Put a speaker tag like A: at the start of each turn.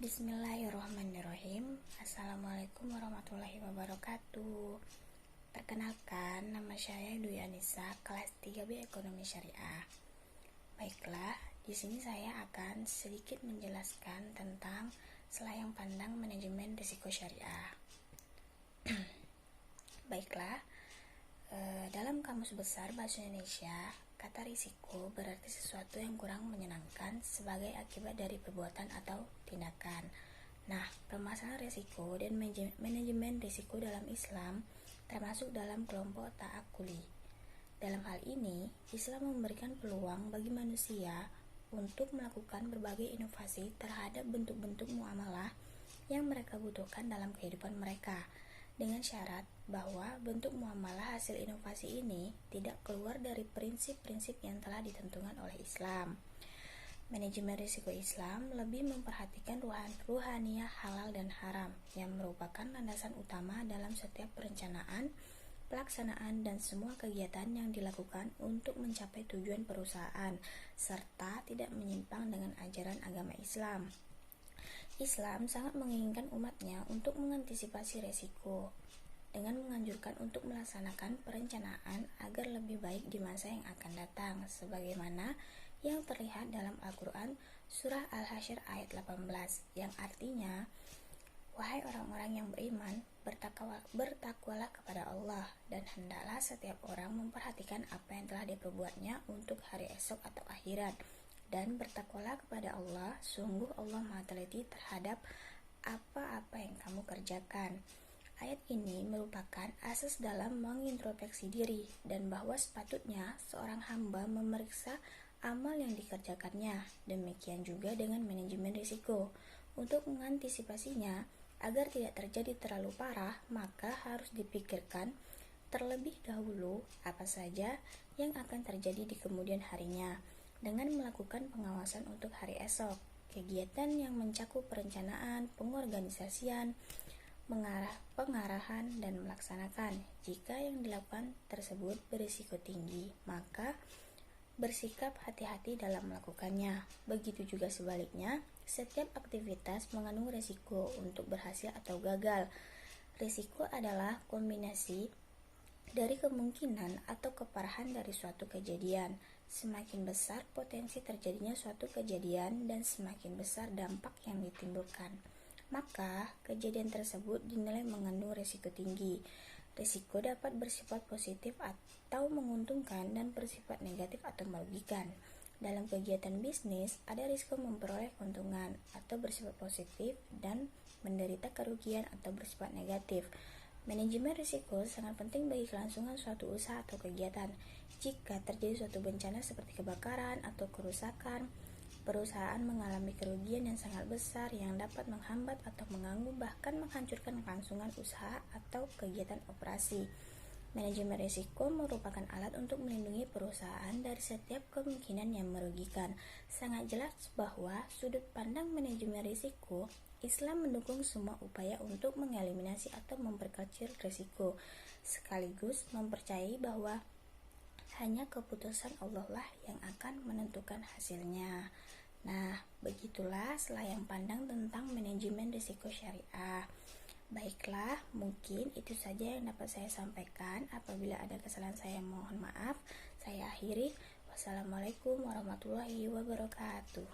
A: Bismillahirrahmanirrahim. Assalamualaikum warahmatullahi wabarakatuh. Perkenalkan, nama saya Dwi Anissa, kelas 3B Ekonomi Syariah. Baiklah, di sini saya akan sedikit menjelaskan tentang selayang pandang manajemen risiko syariah. Baiklah, dalam Kamus Besar Bahasa Indonesia, kata risiko berarti sesuatu yang kurang menyenangkan sebagai akibat dari perbuatan atau tindakan. Nah, permasalahan risiko dan manajemen risiko dalam Islam termasuk dalam kelompok ta'akuli. Dalam hal ini, Islam memberikan peluang bagi manusia untuk melakukan berbagai inovasi terhadap bentuk-bentuk muamalah yang mereka butuhkan dalam kehidupan mereka, dengan syarat bahwa bentuk muamalah hasil inovasi ini tidak keluar dari prinsip-prinsip yang telah ditentukan oleh Islam. Manajemen risiko Islam lebih memperhatikan ruhaniyah halal dan haram yang merupakan landasan utama dalam setiap perencanaan, pelaksanaan, dan semua kegiatan yang dilakukan untuk mencapai tujuan perusahaan, serta tidak menyimpang dengan ajaran agama Islam. Islam sangat menginginkan umatnya untuk mengantisipasi resiko dengan menganjurkan untuk melaksanakan perencanaan agar lebih baik di masa yang akan datang, sebagaimana yang terlihat dalam Al-Quran Surah Al-Hasyr ayat 18, yang artinya, wahai orang-orang yang beriman, bertakwalah kepada Allah, dan hendaklah setiap orang memperhatikan apa yang telah diperbuatnya untuk hari esok atau akhirat, dan bertakwalah kepada Allah, sungguh Allah Maha Teliti terhadap apa-apa yang kamu kerjakan. Ayat ini merupakan asas dalam mengintrospeksi diri dan bahwa sepatutnya seorang hamba memeriksa amal yang dikerjakannya. Demikian juga dengan manajemen risiko. Untuk mengantisipasinya agar tidak terjadi terlalu parah, maka harus dipikirkan terlebih dahulu apa saja yang akan terjadi di kemudian harinya. Dengan melakukan pengawasan untuk hari esok, kegiatan yang mencakup perencanaan, pengorganisasian, pengarahan, dan melaksanakan. Jika yang dilakukan tersebut berisiko tinggi, maka bersikap hati-hati dalam melakukannya. Begitu juga sebaliknya, setiap aktivitas mengandung risiko untuk berhasil atau gagal. Risiko adalah kombinasi dari kemungkinan atau keparahan dari suatu kejadian. Semakin besar potensi terjadinya suatu kejadian dan semakin besar dampak yang ditimbulkan, maka kejadian tersebut dinilai mengandung risiko tinggi. Risiko dapat bersifat positif atau menguntungkan dan bersifat negatif atau merugikan. Dalam kegiatan bisnis, ada risiko memperoleh keuntungan atau bersifat positif dan menderita kerugian atau bersifat negatif. Manajemen risiko sangat penting bagi kelangsungan suatu usaha atau kegiatan. Jika terjadi suatu bencana seperti kebakaran atau kerusakan, perusahaan mengalami kerugian yang sangat besar yang dapat menghambat atau mengganggu bahkan menghancurkan kelangsungan usaha atau kegiatan operasi. Manajemen risiko merupakan alat untuk melindungi perusahaan dari setiap kemungkinan yang merugikan. Sangat jelas bahwa sudut pandang manajemen risiko, Islam mendukung semua upaya untuk mengeliminasi atau memperkecil risiko, sekaligus mempercayai bahwa hanya keputusan Allah lah yang akan menentukan hasilnya. Nah, begitulah selayang pandang tentang manajemen risiko syariah. Baiklah, mungkin itu saja yang dapat saya sampaikan. Apabila ada kesalahan saya mohon maaf. Saya akhiri. Wassalamualaikum warahmatullahi wabarakatuh.